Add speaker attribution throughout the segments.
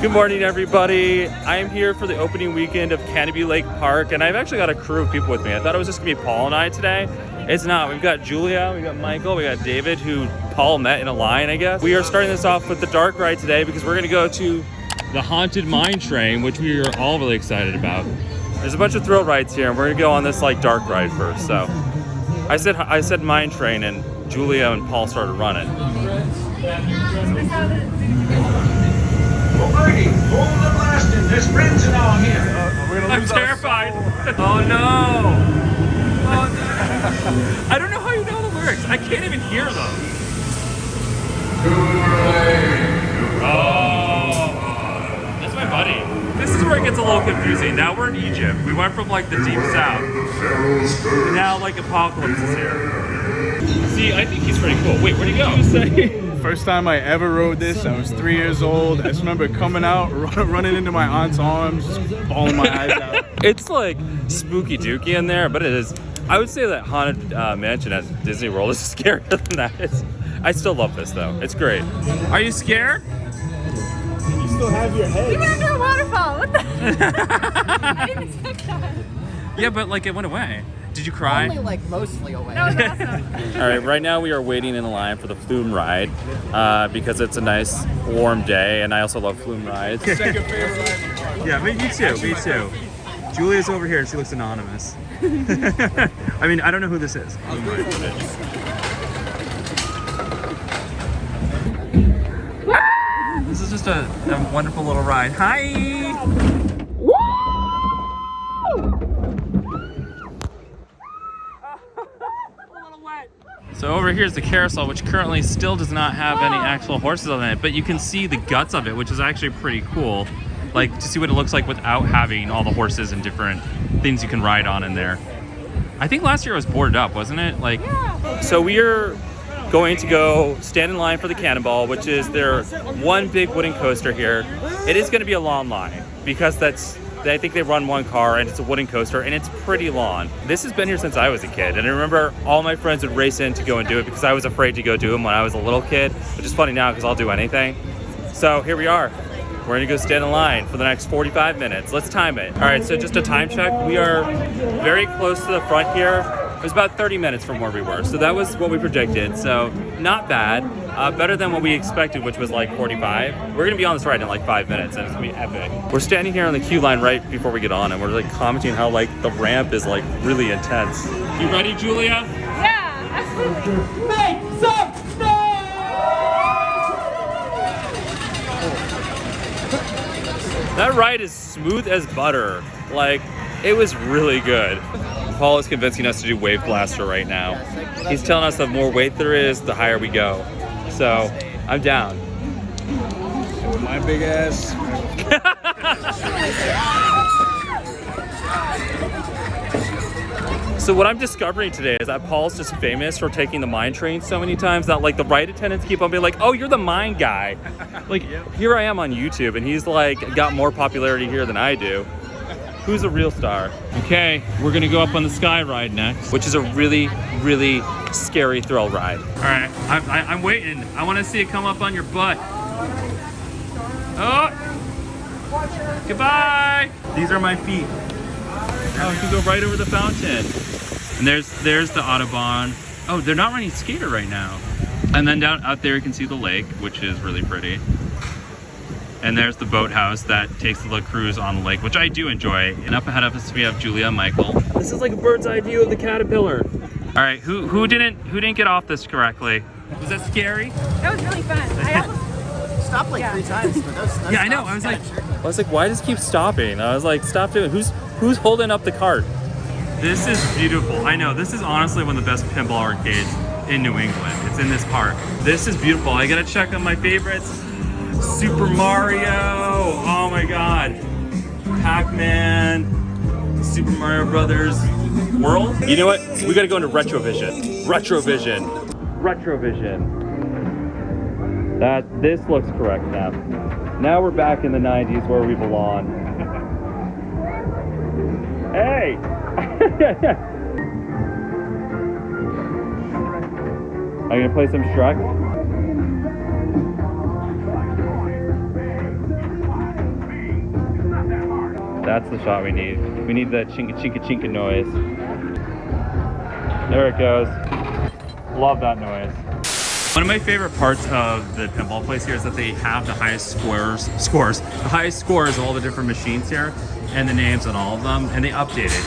Speaker 1: Good morning, everybody. I am here for the opening weekend of Canobie Lake Park, and I've actually got a crew of people with me. I thought it was just gonna be Paul and I today. It's not. We've got Julia, we got Michael, we got David, who Paul met in a line, I guess. We are starting this off with the dark ride today because we're gonna go to the haunted mine train, which we are all really excited about. There's a bunch of thrill rides here, and we're gonna go on this like dark ride first. So I said mine train, and Julia and Paul started running.
Speaker 2: Alrighty, hold the blasting. There's friends and all here.
Speaker 1: I'm terrified. Oh no. Oh no. I don't know how you know the lyrics. I can't even hear them. Oh, that's my buddy. This is where it gets a little confusing. Now we're in Egypt. We went from like the deep south. And now like apocalypse is here. See, I think he's pretty cool. Wait, where'd he go?
Speaker 3: First time I ever rode this, I was 3 years old. I just remember coming out, running into my aunt's arms, just bawling my eyes out.
Speaker 1: It's like spooky dooky in there, but it is. I would say that Haunted Mansion at Disney World is scarier than that. I still love this though. It's great. Are you scared?
Speaker 3: You still have your head.
Speaker 4: You went under a waterfall. What the? I didn't expect that.
Speaker 1: Yeah, but like it went away. Did you cry?
Speaker 5: Only like mostly away.
Speaker 4: That was awesome.
Speaker 1: All right, right now we are waiting in line for the flume ride because it's a nice warm day, and I also love flume rides.
Speaker 3: Second favorite ride in the park.
Speaker 1: Yeah, me too, me too. Julia's over here and she looks anonymous. I mean, I don't know who this is. This is just a wonderful little ride. Hi! So over here is the carousel, which currently still does not have any actual horses on it, but you can see the guts of it, which is actually pretty cool. Like to see what it looks like without having all the horses and different things you can ride on in there. I think last year it was boarded up, wasn't it? Like, so we are going to go stand in line for the Cannonball, which is their one big wooden coaster here. It is going to be a long line because I think they run one car and it's a wooden coaster and it's pretty long. This has been here since I was a kid, and I remember all my friends would race in to go and do it because I was afraid to go do them when I was a little kid, which is funny now because I'll do anything. So here we are. We're gonna go stand in line for the next 45 minutes. Let's time it. All right, so just a time check. We are very close to the front here. It was about 30 minutes from where we were. So that was what we predicted. So not bad. Better than what we expected, which was like 45. We're gonna be on this ride in like 5 minutes and it's gonna be epic. We're standing here on the queue line right before we get on, and we're like commenting how like the ramp is like really intense. You ready, Julia?
Speaker 4: Yeah, absolutely.
Speaker 5: Make some
Speaker 1: That ride is smooth as butter. Like, it was really good. Paul is convincing us to do Wave Blaster right now. He's telling us the more weight there is, the higher we go. So, I'm down.
Speaker 3: My big ass.
Speaker 1: So what I'm discovering today is that Paul's just famous for taking the mine train so many times that like the ride attendants keep on being like, oh, you're the mine guy. Like, here I am on YouTube and he's like got more popularity here than I do. Who's a real star? Okay, we're gonna go up on the Sky Ride next, which is a really, really scary thrill ride. All right, I'm waiting. I wanna see it come up on your butt. Oh, goodbye. These are my feet. Oh, you can go right over the fountain. And there's the Autobahn. Oh, they're not running skater right now. And then down out there you can see the lake, which is really pretty. And there's the boathouse that takes the cruise on the lake, which I do enjoy. And up ahead of us we have Julia and Michael. This is like a bird's eye view of the caterpillar. All right, who didn't get off this correctly? Was that scary?
Speaker 4: That was really fun. I almost
Speaker 5: Stopped like 3 times, but those
Speaker 1: Yeah, I know. I was like, why does it keep stopping? I was like, stop doing it. Who's holding up the cart? This is beautiful. I know, this is honestly one of the best pinball arcades in New England. It's in this park. This is beautiful. I gotta check on my favorites. Super Mario, oh my God. Pac-Man, Super Mario Brothers World. You know what? We gotta go into Retrovision. Retrovision. This looks correct now. Now we're back in the 90s where we belong. Hey! Are you gonna play some Shrek? That's the shot we need. We need the chinka chinka chinka noise. There it goes. Love that noise. One of my favorite parts of the pinball place here is that they have the highest the highest scores of all the different machines here, and the names on all of them, and they update it.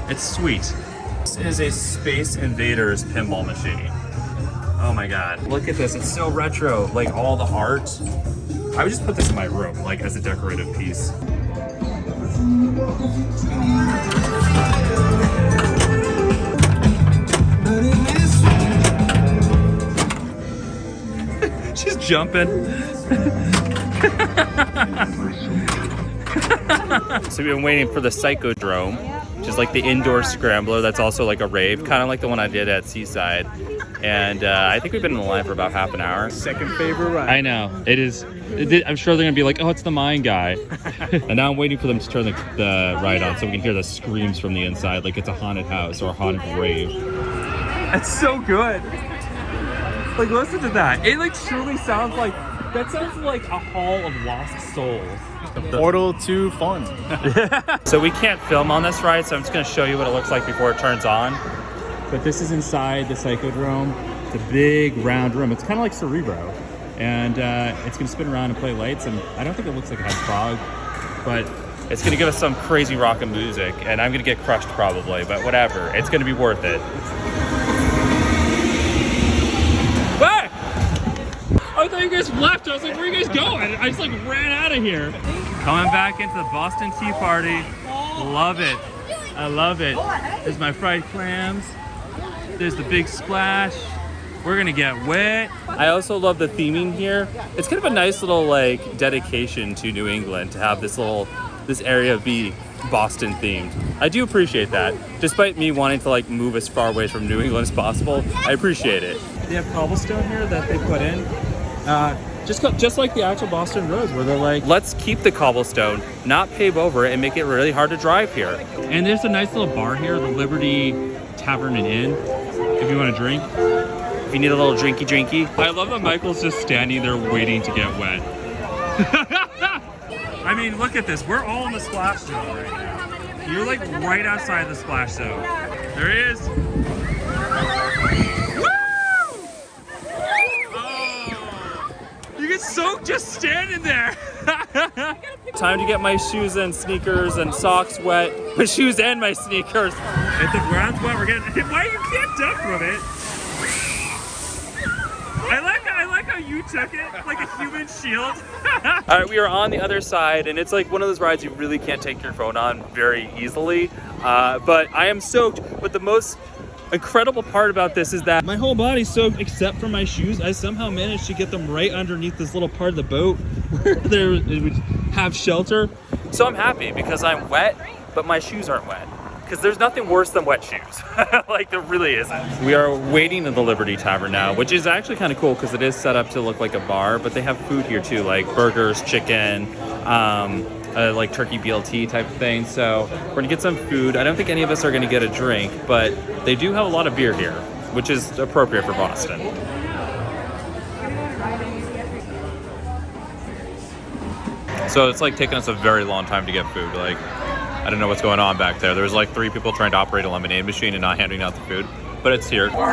Speaker 1: It's sweet. This is a Space Invaders pinball machine. Oh my god. Look at this, it's so retro. Like all the art. I would just put this in my room, like as a decorative piece. She's jumping. So we've been waiting for the Psychodrome, which is like the indoor scrambler that's also like a rave, kind of like the one I did at Seaside. And I think we've been in the line for about half an hour.
Speaker 3: Second favorite ride.
Speaker 1: I know, it is. I'm sure they're gonna be like, oh, it's the mine guy. And now I'm waiting for them to turn the ride on so we can hear the screams from the inside like it's a haunted house or a haunted rave. That's so good. Like, listen to that. It like truly sounds like, that sounds like a hall of lost souls.
Speaker 3: Portal to fun.
Speaker 1: So we can't film on this ride, so I'm just gonna show you what it looks like before it turns on. But this is inside the Psychodrome. It's a big round room. It's kind of like Cerebro. And it's gonna spin around and play lights, and I don't think it looks like it has fog, but it's gonna give us some crazy rockin' music, and I'm gonna get crushed probably, but whatever. It's gonna be worth it. What? I thought you guys left. I was like, where are you guys going? I just like ran out of here. Coming back into the Boston Tea Party. Love it. I love it. There's my fried clams. There's the big splash. We're gonna get wet. I also love the theming here. It's kind of a nice little like dedication to New England to have this area be Boston themed. I do appreciate that. Despite me wanting to like move as far away from New England as possible, I appreciate it. They have cobblestone here that they put in. Just like the actual Boston roads, where they're like, let's keep the cobblestone, not pave over it, and make it really hard to drive here. And there's a nice little bar here, the Liberty Tavern and Inn, if you want to drink. If you need a little drinky. I love that Michael's just standing there waiting to get wet. I mean, look at this. We're all in the splash zone right now. You're like right outside the splash zone. There he is. You get soaked just standing there. Time to get my shoes and sneakers and socks wet. My shoes and my sneakers. If the ground's wet, we're getting. Why you can't duck from it? I like how you took it like a human shield. All right, we are on the other side, and it's like one of those rides you really can't take your phone on very easily. But I am soaked. But the most incredible part about this is that my whole body's soaked except for my shoes. I somehow managed to get them right underneath this little part of the boat where it would have shelter. So I'm happy because I'm wet, but my shoes aren't wet. Because there's nothing worse than wet shoes. Like, there really isn't. We are waiting in the Liberty Tavern now, which is actually kind of cool because it is set up to look like a bar, but they have food here too, like burgers, chicken, like turkey BLT type of thing. So we're gonna get some food. I don't think any of us are gonna get a drink, but they do have a lot of beer here, which is appropriate for Boston. So it's like taking us a very long time to get food. Like, I don't know what's going on back there. There was like 3 people trying to operate a lemonade machine and not handing out the food, but it's here. What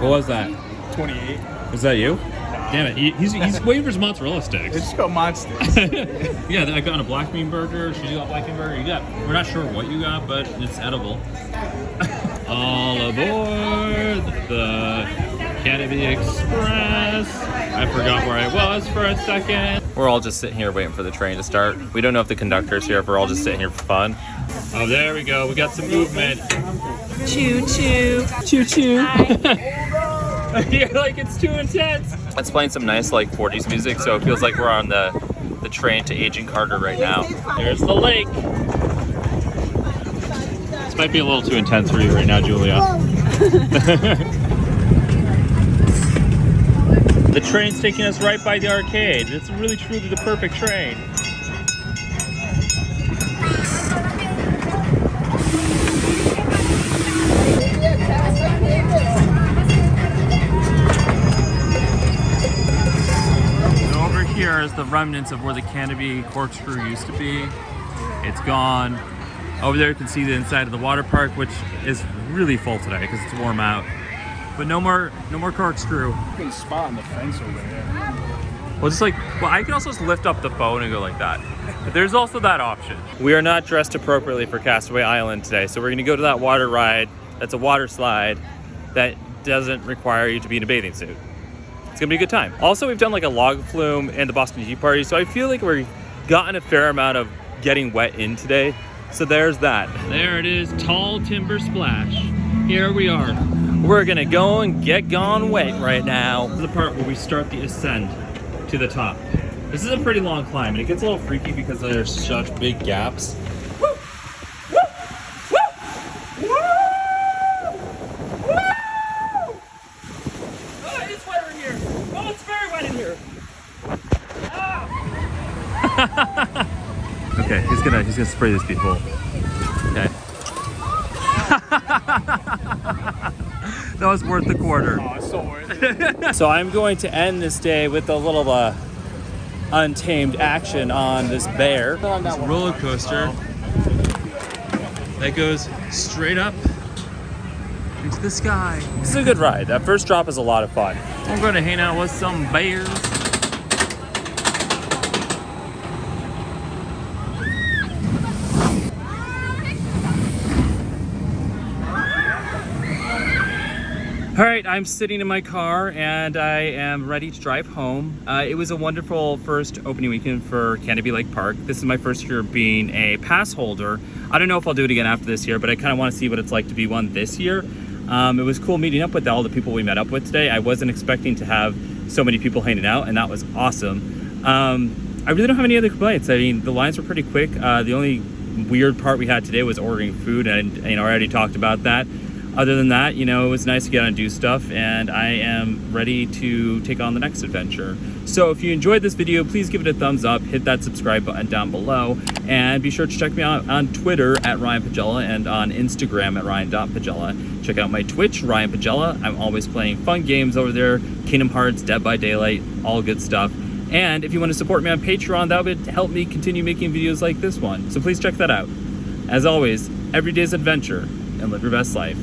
Speaker 1: was that?
Speaker 3: 28.
Speaker 1: Is that you? Damn it, he's waiting for his mozzarella sticks.
Speaker 3: It's just got monsters.
Speaker 1: Yeah, I got a black bean burger. She got a black bean burger. We're not sure what you got, but it's edible. All aboard the Canobie Express. I forgot where I was for a second. We're all just sitting here waiting for the train to start. We don't know if the conductor's here, if we're all just sitting here for fun. Oh, there we go. We got some movement.
Speaker 4: Choo choo.
Speaker 1: Choo choo. You're like, it's too intense. It's playing some nice like 40s music, so it feels like we're on the train to Agent Carter right now. There's the lake. This might be a little too intense for you right now, Julia. The train's taking us right by the arcade. It's really truly the perfect train. here is the remnants of where the Canobie corkscrew used to be. It's gone. Over there you can see the inside of the water park, which is really full today because it's warm out. But no more corkscrew.
Speaker 3: You can spot on the fence over there.
Speaker 1: Well, I can also just lift up the phone and go like that. But there's also that option. We are not dressed appropriately for Castaway Island today, so we're gonna go to that water ride. That's a water slide that doesn't require you to be in a bathing suit. It's gonna be a good time. Also, we've done like a log flume and the Boston Tea Party, so I feel like we've gotten a fair amount of getting wet in today. So there's that. There it is, Tall Timber Splash. Here we are. We're gonna go and get gone wet right now. This is the part where we start the ascent to the top. This is a pretty long climb, and it gets a little freaky because there's such big gaps. Woo! Woo! Woo! Woo! Woo! Oh, it's wet in here. Oh, it's very wet in here. Ah! Okay, he's gonna spray these people. Okay. That was worth the quarter.
Speaker 3: Oh, it's so worth it.
Speaker 1: So I'm going to end this day with a little untamed action on this bear. This roller coaster that goes straight up into the sky. This is a good ride. That first drop is a lot of fun. I'm going to hang out with some bears. All right, I'm sitting in my car and I am ready to drive home. It was a wonderful first opening weekend for Canobie Lake Park. This is my first year being a pass holder. I don't know if I'll do it again after this year, but I kind of want to see what it's like to be one this year. It was cool meeting up with all the people we met up with today. I wasn't expecting to have so many people hanging out, and that was awesome. I really don't have any other complaints. I mean, the lines were pretty quick. The only weird part we had today was ordering food, and I already talked about that. Other than that, it was nice to get out and do stuff, and I am ready to take on the next adventure. So if you enjoyed this video, please give it a thumbs up, hit that subscribe button down below, and be sure to check me out on Twitter at Ryan Pagella and on Instagram at Ryan.Pagella. Check out my Twitch, Ryan Pagella. I'm always playing fun games over there, Kingdom Hearts, Dead by Daylight, all good stuff. And if you want to support me on Patreon, that would help me continue making videos like this one. So please check that out. As always, every day's adventure, and live your best life.